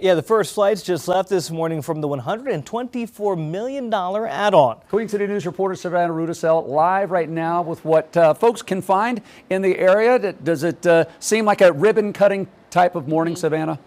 Yeah, the first flights just left this morning from the $124 million add-on. Queen City News reporter Savannah Rudisell live right now with what folks can find in the area. Does it seem like a ribbon-cutting type of morning, Savannah?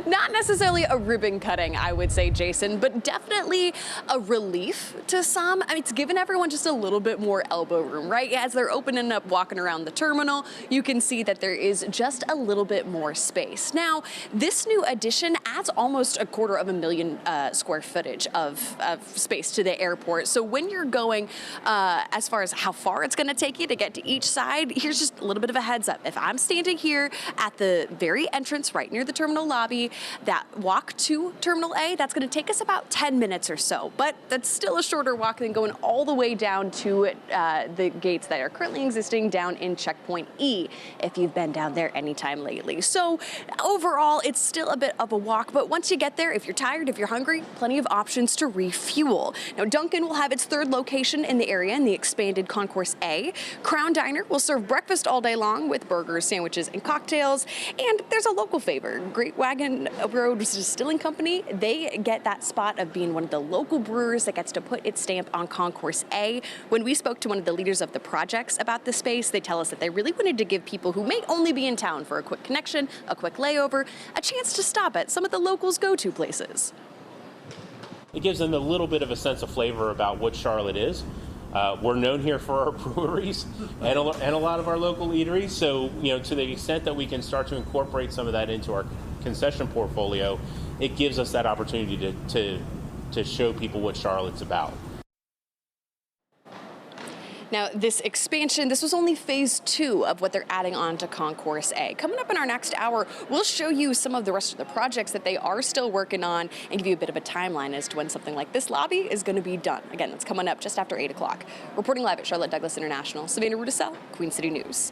Not necessarily a ribbon cutting, I would say, Jason, but definitely a relief to some. I mean, it's given everyone just a little bit more elbow room, right? As they're opening up, walking around the terminal, you can see that there is just a little bit more space. Now, this new addition adds almost 250,000 square footage of space to the airport. So when you're going as far as how far it's going to take you to get to each side, here's just a little bit of a heads up. If I'm standing here at the very entrance right near the terminal lobby, that walk to Terminal A, that's going to take us about 10 minutes or so, but that's still a shorter walk than going all the way down to the gates that are currently existing down in Checkpoint E, if you've been down there anytime lately. So overall, it's still a bit of a walk, but once you get there, if you're tired, if you're hungry, plenty of options to refuel. Now, Dunkin' will have its third location in the area in the expanded Concourse A. Crown Diner will serve breakfast all day long with burgers, sandwiches, and cocktails, and there's a local favor. Great Wagon Road Distilling Company, they get that spot of being one of the local brewers that gets to put its stamp on Concourse A. When we spoke to one of the leaders of the projects about the space, they tell us that they really wanted to give people who may only be in town for a quick connection, a quick layover, a chance to stop at some of the locals' go-to places. It gives them a little bit of a sense of flavor about what Charlotte is. We're known here for our breweries and a lot of our local eateries. So, to the extent that we can start to incorporate some of that into our concession portfolio, it gives us that opportunity to show people what Charlotte's about. Now, this expansion, this was only phase 2 of what they're adding on to Concourse A. Coming up in our next hour, we'll show you some of the rest of the projects that they are still working on and give you a bit of a timeline as to when something like this lobby is going to be done. Again, that's coming up just after 8 o'clock. Reporting live at Charlotte Douglas International, Savannah Rudisell, Queen City News.